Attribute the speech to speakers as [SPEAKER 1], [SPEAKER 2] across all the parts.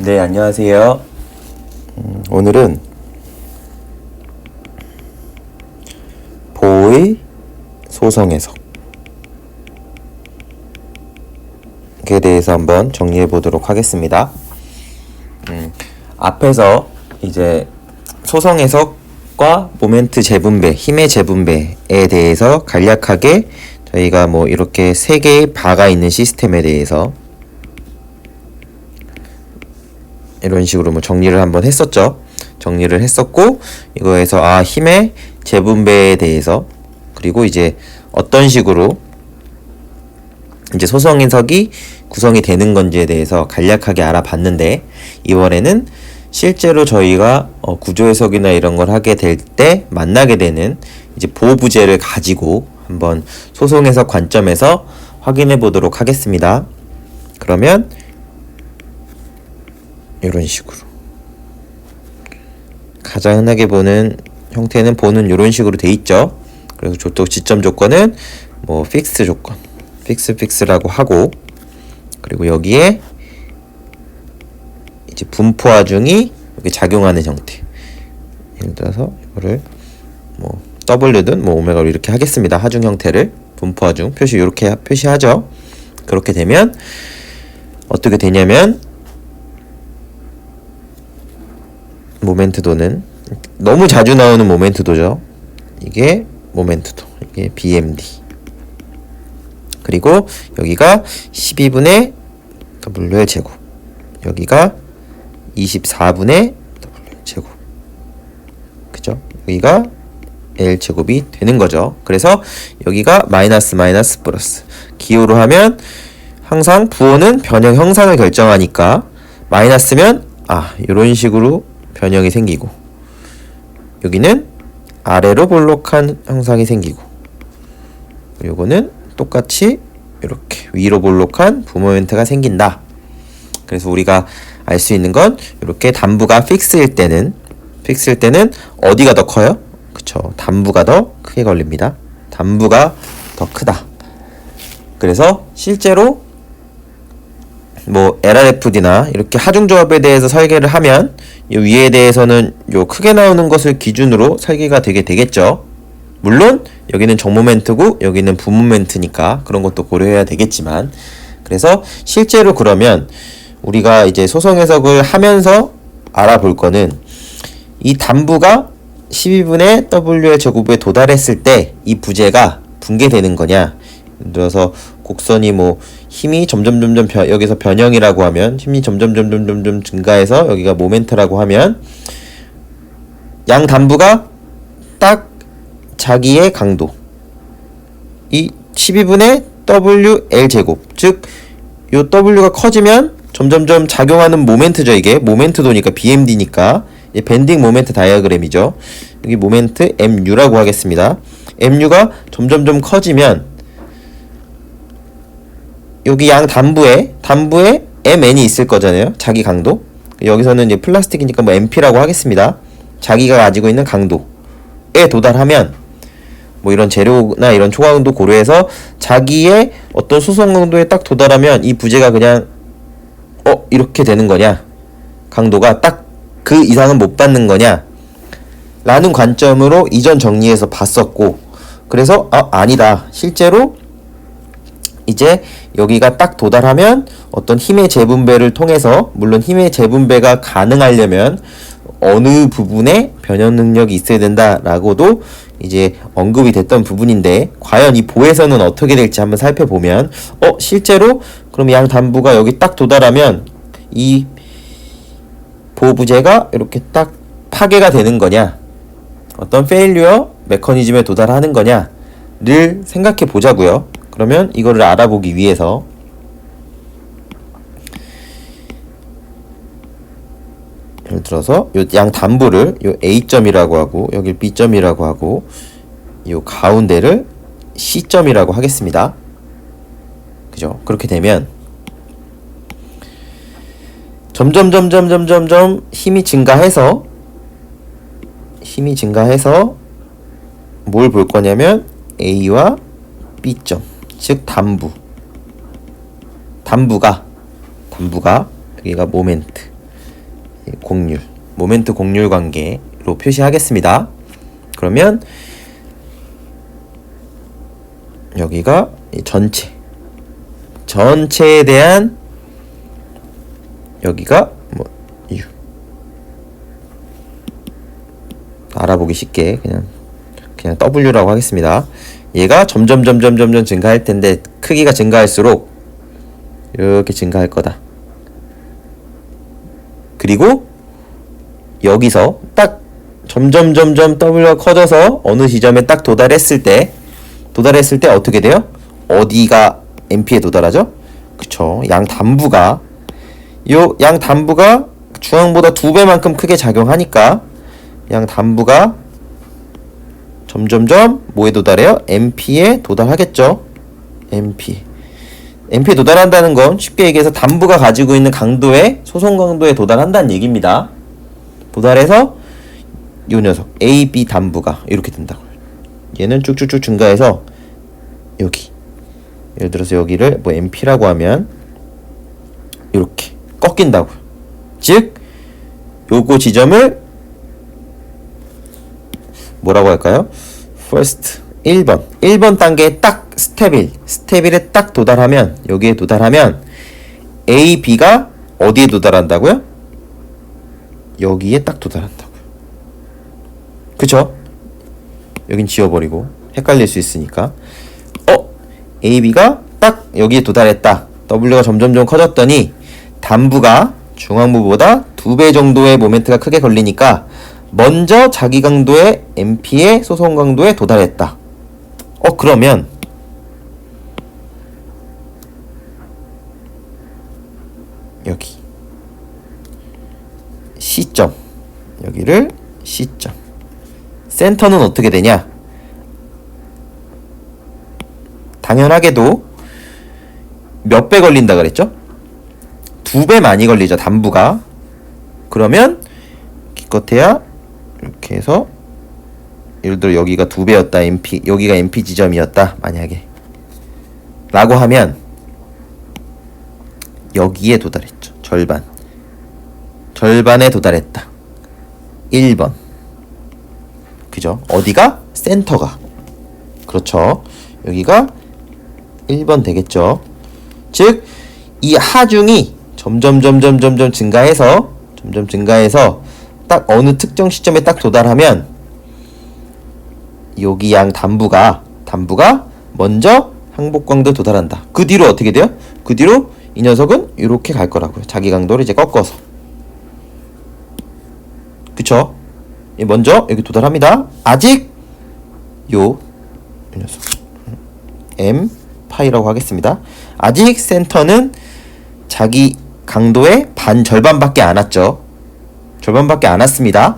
[SPEAKER 1] 네, 안녕하세요. 오늘은 보의 소성 해석에 대해서 한번 정리해 보도록 하겠습니다. 앞에서 이제 소성 해석과 모멘트 재분배, 힘의 재분배에 대해서 간략하게 저희가 뭐 이렇게 세 개의 바가 있는 시스템에 대해서 이런 식으로 뭐 정리를 한번 했었죠. 정리를 했었고, 이거에서 힘의 재분배에 대해서, 그리고 이제 어떤 식으로 이제 소성 해석이 구성이 되는 건지에 대해서 간략하게 알아봤는데, 이번에는 실제로 저희가 구조 해석이나 이런 걸 하게 될 때 만나게 되는 이제 보부재를 가지고 한번 소성 해석 관점에서 확인해 보도록 하겠습니다. 그러면 이런 식으로 가장 흔하게 보는 형태는 보는 이런 식으로 돼 있죠. 그래서 지점 조건은 뭐 픽스 조건, 픽스라고 하고, 그리고 여기에 이제 분포 하중이 여기 작용하는 형태. 예를 들어서 이거를 뭐 W든 뭐 오메가로 이렇게 하겠습니다. 하중 형태를 분포 하중 표시 이렇게 표시하죠. 그렇게 되면 어떻게 되냐면 모멘트도는 너무 자주 나오는 모멘트도죠. 이게 모멘트도, 이게 BMD. 그리고 여기가 12분의 W의 제곱, 여기가 24분의 W의 제곱, 그죠? 여기가 L 제곱이 되는 거죠. 그래서 여기가 마이너스 플러스, 기호로 하면 항상 부호는 변형 형상을 결정하니까 마이너스면 이런 식으로 변형이 생기고, 여기는 아래로 볼록한 형상이 생기고, 요거는 똑같이 이렇게 위로 볼록한 부모멘트가 생긴다. 그래서 우리가 알 수 있는 건 이렇게 단부가 픽스일 때는 어디가 더 커요? 그쵸, 단부가 더 크게 걸립니다. 단부가 더 크다. 그래서 실제로 뭐 LRFD나 이렇게 하중조합에 대해서 설계를 하면 이 위에 대해서는 요 크게 나오는 것을 기준으로 설계가 되겠죠. 물론 여기는 정모멘트고 여기는 부모멘트니까 그런 것도 고려해야 되겠지만, 그래서 실제로 그러면 우리가 이제 소성 해석을 하면서 알아볼 거는 이 단부가 12분의 W의 제곱에 도달했을 때 이 부재가 붕괴되는 거냐, 예를 들어서 곡선이 뭐 힘이 점점 여기서 변형이라고 하면 힘이 점점 증가해서 여기가 모멘트라고 하면 양 단부가 딱 자기의 강도, 이 12분의 WL 제곱, 즉 요 W가 커지면 점점점 작용하는 모멘트죠. 이게 모멘트도니까 BMD니까 밴딩 모멘트 다이어그램이죠. 여기 모멘트 MU라고 하겠습니다. MU가 점점점 커지면 여기 양 단부에 MN이 있을 거잖아요. 자기 강도. 여기서는 이제 플라스틱이니까 뭐 MP라고 하겠습니다. 자기가 가지고 있는 강도에 도달하면 뭐 이런 재료나 이런 초강도 고려해서 자기의 어떤 수성 강도에 딱 도달하면 이 부재가 그냥 이렇게 되는 거냐, 강도가 딱 그 이상은 못 받는 거냐 라는 관점으로 이전 정리해서 봤었고, 그래서 아니다, 실제로 이제 여기가 딱 도달하면 어떤 힘의 재분배를 통해서, 물론 힘의 재분배가 가능하려면 어느 부분에 변형 능력이 있어야 된다라고도 이제 언급이 됐던 부분인데, 과연 이 보에서는 어떻게 될지 한번 살펴보면 실제로 그럼 양 단부가 여기 딱 도달하면 이 보부재가 이렇게 딱 파괴가 되는 거냐, 어떤 페일리어 메커니즘에 도달하는 거냐를 생각해 보자고요. 그러면 이거를 알아보기 위해서 예를 들어서 요 양 단부를 요 A점이라고 하고 여길 B점이라고 하고 요 가운데를 C점이라고 하겠습니다. 그죠? 그렇게 되면 점점 힘이 증가해서 뭘 볼 거냐면 A와 B점, 즉 단부가 여기가 모멘트, 공률, 모멘트 공률 관계로 표시하겠습니다. 그러면 여기가 전체에 대한 여기가 뭐 U, 알아보기 쉽게 그냥 W라고 하겠습니다. 얘가 점점 증가할 텐데 크기가 증가할수록 이렇게 증가할 거다. 그리고 여기서 딱 점점 W가 커져서 어느 지점에 딱 도달했을 때 어떻게 돼요? 어디가 MP에 도달하죠? 그쵸. 양 단부가 중앙보다 2배만큼 크게 작용하니까 양 단부가 점점점 뭐에 도달해요? MP에 도달하겠죠. MP에 도달한다는 건 쉽게 얘기해서 단부가 가지고 있는 강도에 소송 강도에 도달한다는 얘기입니다. 도달해서 요 녀석 AB 단부가 이렇게 된다고요. 얘는 쭉쭉쭉 증가해서 여기 예를 들어서 여기를 뭐 MP라고 하면 이렇게 꺾인다고요. 즉 요거 지점을 뭐라고 할까요? first 1번 단계에 딱 스텝1에 딱 도달하면 여기에 도달하면 A, B가 어디에 도달한다고요? 여기에 딱 도달한다고요. 그쵸? 여긴 지워버리고 헷갈릴 수 있으니까 A, B가 딱 여기에 도달했다. W가 점점점 커졌더니 단부가 중앙부보다 2배 정도의 모멘트가 크게 걸리니까 먼저 자기 강도의 MP의 소송 강도에 도달했다. 그러면 여기 C점, 여기를 C점. 센터는 어떻게 되냐? 당연하게도 몇 배 걸린다 그랬죠? 2배 많이 걸리죠, 단부가. 그러면 기껏해야 이렇게 해서 예를 들어 여기가 2배였다, MP, 여기가 MP 지점이었다, 만약에 라고 하면 여기에 도달했죠. 절반에 도달했다. 1번. 그죠? 어디가? 센터가. 그렇죠. 여기가 1번 되겠죠. 즉, 이 하중이 점점 증가해서 딱 어느 특정 시점에 딱 도달하면 여기 양 단부가 먼저 항복 강도에 도달한다. 그 뒤로 어떻게 돼요? 그 뒤로 이 녀석은 이렇게 갈 거라고요. 자기 강도를 이제 꺾어서. 그쵸? 먼저 여기 도달합니다. 아직 이 녀석 M 파이라고 하겠습니다. 아직 센터는 자기 강도의 절반밖에 안 왔죠. 절반밖에 안 왔습니다.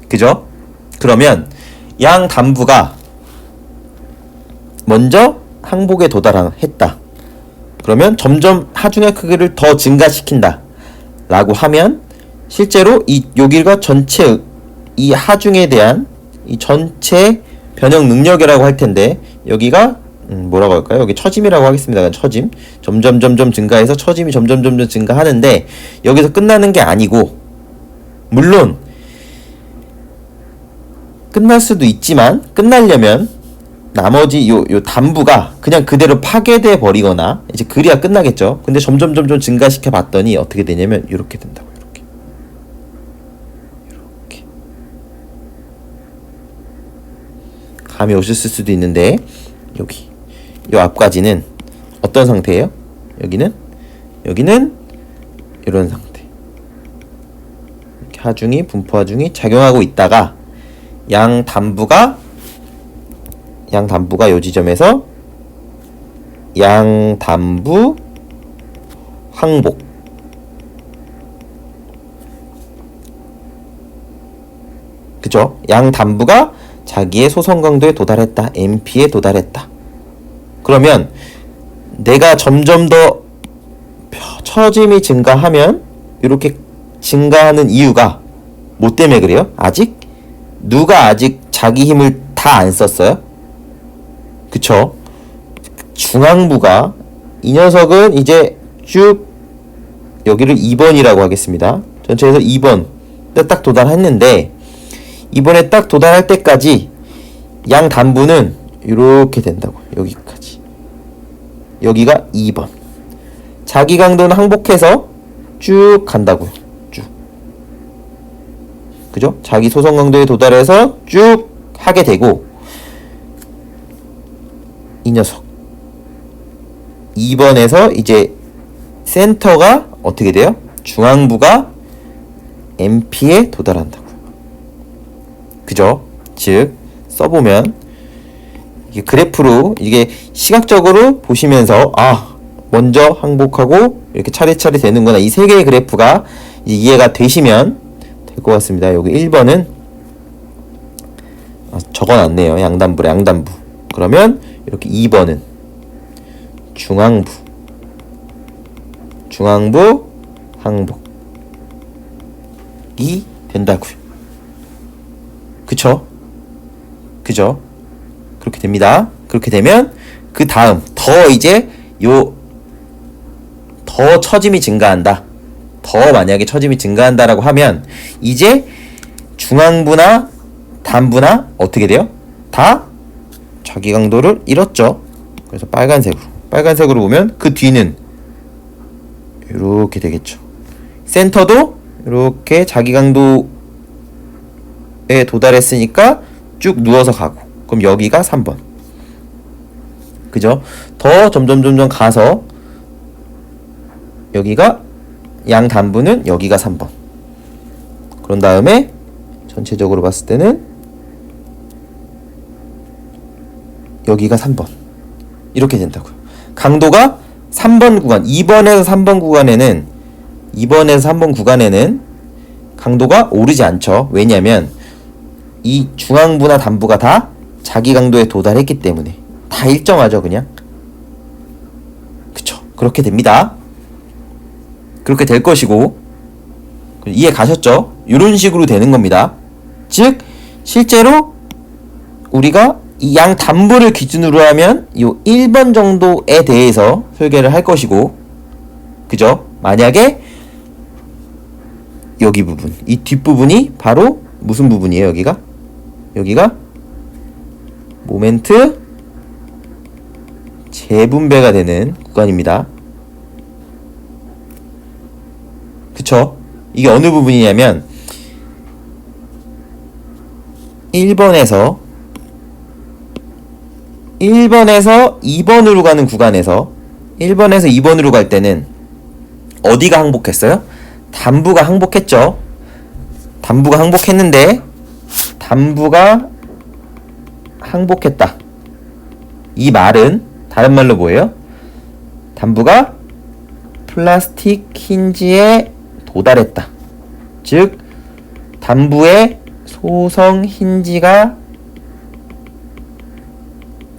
[SPEAKER 1] 그죠? 그러면 양 단부가 먼저 항복에 도달했다. 그러면 점점 하중의 크기를 더 증가시킨다 라고 하면 실제로 여기가 전체 이 하중에 대한 이 전체 변형 능력이라고 할 텐데 여기가 뭐라고 할까요? 여기 처짐이라고 하겠습니다. 처짐. 점점 증가해서 처짐이 점점 증가하는데 여기서 끝나는 게 아니고 물론 끝날 수도 있지만 끝나려면 나머지 요 단부가 그냥 그대로 파괴돼 버리거나 이제 그래야 끝나겠죠. 근데 점점 증가시켜 봤더니 어떻게 되냐면 이렇게 된다고. 이렇게 감이 오셨을 수도 있는데 여기 요 앞까지는 어떤 상태예요? 여기는 이런 상태. 이렇게 하중이 분포 하중이 작용하고 있다가 양 단부가 요 지점에서 양 단부 항복. 그죠? 양 단부가 자기의 소송 강도에 도달했다. MP에 도달했다. 그러면 내가 점점 더 처짐이 증가하면 이렇게 증가하는 이유가 뭐 때문에 그래요? 누가 아직 자기 힘을 다 안 썼어요? 그쵸? 중앙부가 이 녀석은 이제 쭉 여기를 2번이라고 하겠습니다. 전체에서 2번 딱 도달했는데, 이번에 딱 도달할 때까지 양 단부는 이렇게 된다고. 여기까지. 여기가 2번. 자기 강도는 항복해서 쭉 간다고요. 쭉. 그죠? 자기 소성 강도에 도달해서 쭉 하게 되고, 이 녀석 2번에서 이제 센터가 어떻게 돼요? 중앙부가 MP에 도달한다고요. 그죠? 즉 써보면 이게 그래프로, 이게 시각적으로 보시면서 먼저 항복하고 이렇게 차례차례 되는구나, 이 세 개의 그래프가 이제 이해가 되시면 될 것 같습니다. 여기 1번은 적어놨네요. 양단부래, 양단부. 그러면 이렇게 2번은 중앙부 항복이 된다고요. 그쵸? 그죠? 그렇게 됩니다. 그렇게 되면 그 다음 더 이제 더 처짐이 증가한다. 더 만약에 처짐이 증가한다라고 하면 이제 중앙부나 단부나 어떻게 돼요? 다 자기 강도를 잃었죠. 그래서 빨간색으로 보면 그 뒤는 이렇게 되겠죠. 센터도 이렇게 자기 강도에 도달했으니까 쭉 누워서 가고, 그럼 여기가 3번. 그죠? 더 점점 가서 여기가 양 단부는 여기가 3번. 그런 다음에 전체적으로 봤을 때는 여기가 3번. 이렇게 된다고요. 강도가 3번 구간, 2번에서 3번 구간에는 강도가 오르지 않죠. 왜냐면 이 중앙부나 단부가 다 자기 강도에 도달했기 때문에 다 일정하죠. 그냥. 그쵸. 그렇게 됩니다. 그렇게 될 것이고, 이해 가셨죠? 이런 식으로 되는 겁니다. 즉 실제로 우리가 이 양 단부를 기준으로 하면 요 1번 정도에 대해서 설계를 할 것이고, 그죠? 만약에 여기 부분, 이 뒷부분이 바로 무슨 부분이에요? 여기가 모멘트 재분배가 되는 구간입니다. 그쵸? 이게 어느 부분이냐면 1번에서 2번으로 가는 구간에서 1번에서 2번으로 갈 때는 어디가 항복했어요? 단부가 항복했죠. 단부가 항복했는데, 단부가 항복했다. 이 말은 다른 말로 뭐예요? 단부가 플라스틱 힌지에 도달했다. 즉 단부의 소성 힌지가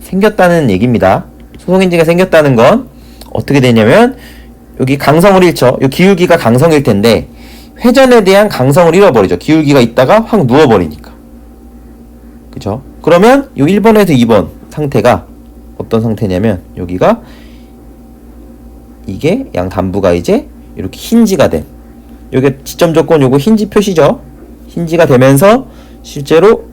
[SPEAKER 1] 생겼다는 얘기입니다. 소성 힌지가 생겼다는 건 어떻게 되냐면, 여기 강성을 잃죠. 이 기울기가 강성일 텐데 회전에 대한 강성을 잃어버리죠. 기울기가 있다가 확 누워버리니까. 그죠? 그러면 이 1번에서 2번 상태가 어떤 상태냐면, 여기가 이게 양 단부가 이제 이렇게 힌지가 된, 여기 지점 조건 요거 힌지 표시죠. 힌지가 되면서 실제로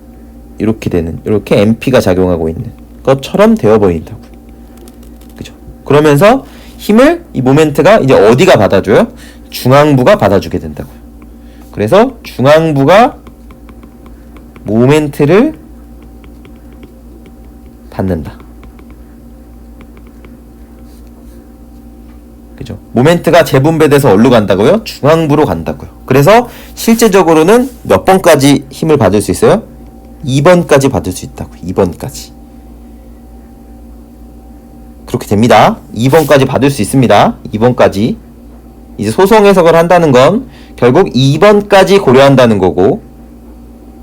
[SPEAKER 1] 이렇게 되는, 이렇게 MP가 작용하고 있는 것처럼 되어버린다고. 그죠? 그러면서 힘을, 이 모멘트가 이제 어디가 받아줘요? 중앙부가 받아주게 된다고요. 그래서 중앙부가 모멘트를 받는다. 그죠? 모멘트가 재분배돼서 어디로 간다고요? 중앙부로 간다고요. 그래서 실제적으로는 몇 번까지 힘을 받을 수 있어요? 2번까지 받을 수 있다고요. 2번까지. 그렇게 됩니다. 2번까지 받을 수 있습니다. 2번까지. 이제 소송 해석을 한다는 건 결국 2번까지 고려한다는 거고,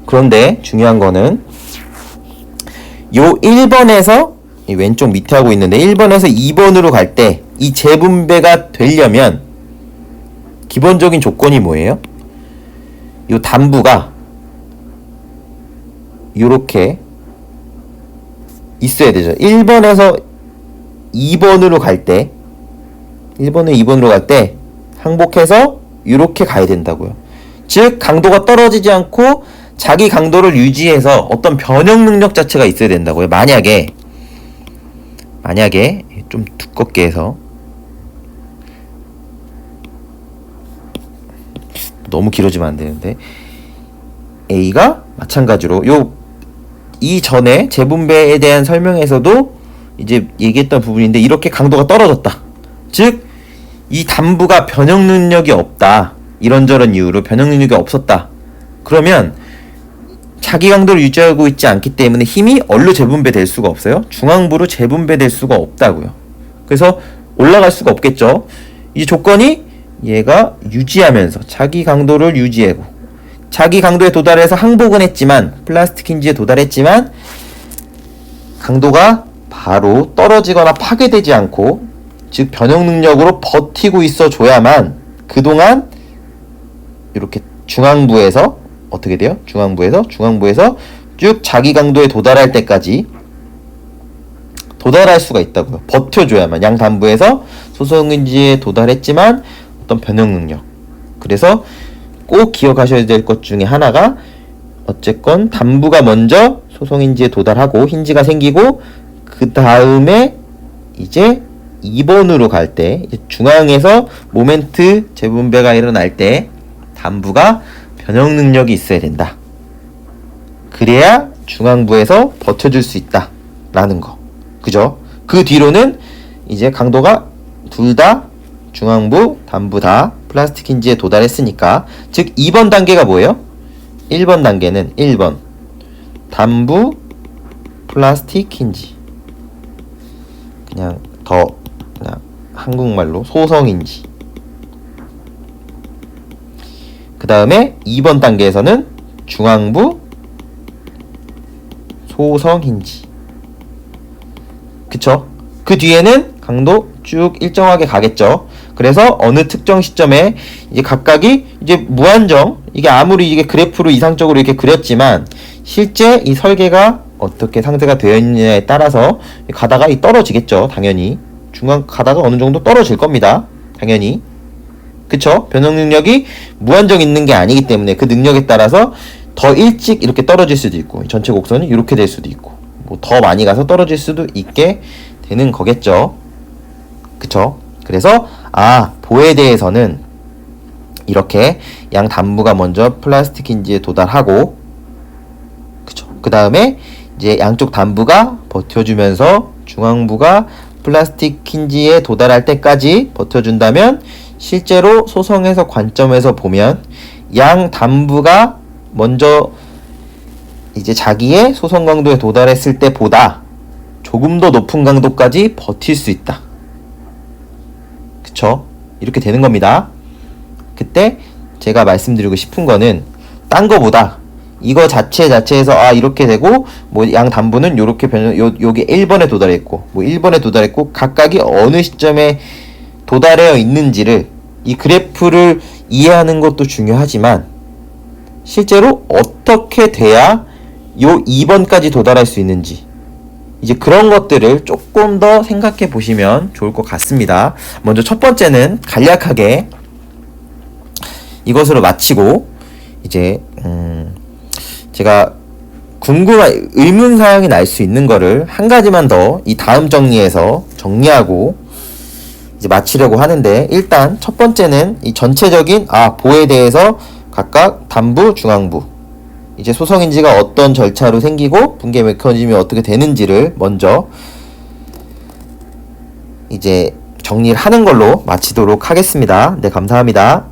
[SPEAKER 1] 그런데 중요한 거는 요 1번에서 이 왼쪽 밑에 하고 있는데 1번에서 2번으로 갈 때 이 재분배가 되려면 기본적인 조건이 뭐예요? 요 단부가 요렇게 있어야 되죠. 1번에서 2번으로 갈 때, 1번에 2번으로 갈 때 항복해서 이렇게 가야 된다고요. 즉 강도가 떨어지지 않고 자기 강도를 유지해서 어떤 변형 능력 자체가 있어야 된다고요. 만약에 좀 두껍게 해서 너무 길어지면 안 되는데 A가 마찬가지로 이전에 재분배에 대한 설명에서도 이제 얘기했던 부분인데 이렇게 강도가 떨어졌다. 즉 이 담부가 변형 능력이 없다. 이런저런 이유로 변형 능력이 없었다. 그러면 자기 강도를 유지하고 있지 않기 때문에 힘이 어디로 재분배될 수가 없어요? 중앙부로 재분배될 수가 없다고요. 그래서 올라갈 수가 없겠죠. 이 조건이 얘가 유지하면서 자기 강도를 유지하고 자기 강도에 도달해서 항복은 했지만 플라스틱 힌지에 도달했지만 강도가 바로 떨어지거나 파괴되지 않고 즉 변형 능력으로 버티고 있어 줘야만 그동안 이렇게 중앙부에서 어떻게 돼요? 중앙부에서 쭉 자기 강도에 도달할 때까지 도달할 수가 있다고요. 버텨줘야만. 양 단부에서 소성인지에 도달했지만 어떤 변형 능력. 그래서 꼭 기억하셔야 될 것 중에 하나가 어쨌건 단부가 먼저 소성인지에 도달하고 힌지가 생기고 그 다음에 이제 2번으로 갈 때 중앙에서 모멘트 재분배가 일어날 때 단부가 변형 능력이 있어야 된다. 그래야 중앙부에서 버텨줄 수 있다 라는 거. 그죠? 그 뒤로는 이제 강도가 둘 다 중앙부, 단부 다 플라스틱 힌지에 도달했으니까 즉 2번 단계가 뭐예요? 1번 단계는 1번 단부 플라스틱 힌지 그냥 한국말로 소성인지 그 다음에 2번 단계에서는 중앙부 소성인지 그쵸? 그 뒤에는 강도 쭉 일정하게 가겠죠. 그래서 어느 특정 시점에 이제 각각이 이제 무한정 이게 아무리 이게 그래프로 이상적으로 이렇게 그렸지만 실제 이 설계가 어떻게 상세가 되어 있느냐에 따라서 가다가 떨어지겠죠. 당연히 중간 가다가 어느 정도 떨어질 겁니다. 당연히 그쵸? 변형 능력이 무한정 있는 게 아니기 때문에 그 능력에 따라서 더 일찍 이렇게 떨어질 수도 있고 전체 곡선이 이렇게 될 수도 있고 뭐 더 많이 가서 떨어질 수도 있게 되는 거겠죠. 그쵸? 그래서 보에 대해서는 이렇게 양 단부가 먼저 플라스틱 힌지에 도달하고 그쵸? 그 다음에 이제 양쪽 단부가 버텨주면서 중앙부가 플라스틱 힌지에 도달할 때까지 버텨준다면 실제로 소성에서 관점에서 보면 양 단부가 먼저 이제 자기의 소성 강도에 도달했을 때보다 조금 더 높은 강도까지 버틸 수 있다. 그쵸? 이렇게 되는 겁니다. 그때 제가 말씀드리고 싶은 거는 딴 거보다 이거 자체에서 이렇게 되고 뭐 양 단부는 요렇게 요게 1번에 도달했고 뭐 1번에 도달했고 각각이 어느 시점에 도달해 있는지를 이 그래프를 이해하는 것도 중요하지만 실제로 어떻게 돼야 요 2번까지 도달할 수 있는지 이제 그런 것들을 조금 더 생각해 보시면 좋을 것 같습니다. 먼저 첫 번째는 간략하게 이것으로 마치고 이제 제가 의문사항이 날 수 있는 거를 한 가지만 더 이 다음 정리에서 정리하고 이제 마치려고 하는데 일단 첫 번째는 이 전체적인 보에 대해서 각각 단부, 중앙부 이제 소성인지가 어떤 절차로 생기고 분계 메커니즘이 어떻게 되는지를 먼저 이제 정리를 하는 걸로 마치도록 하겠습니다. 네, 감사합니다.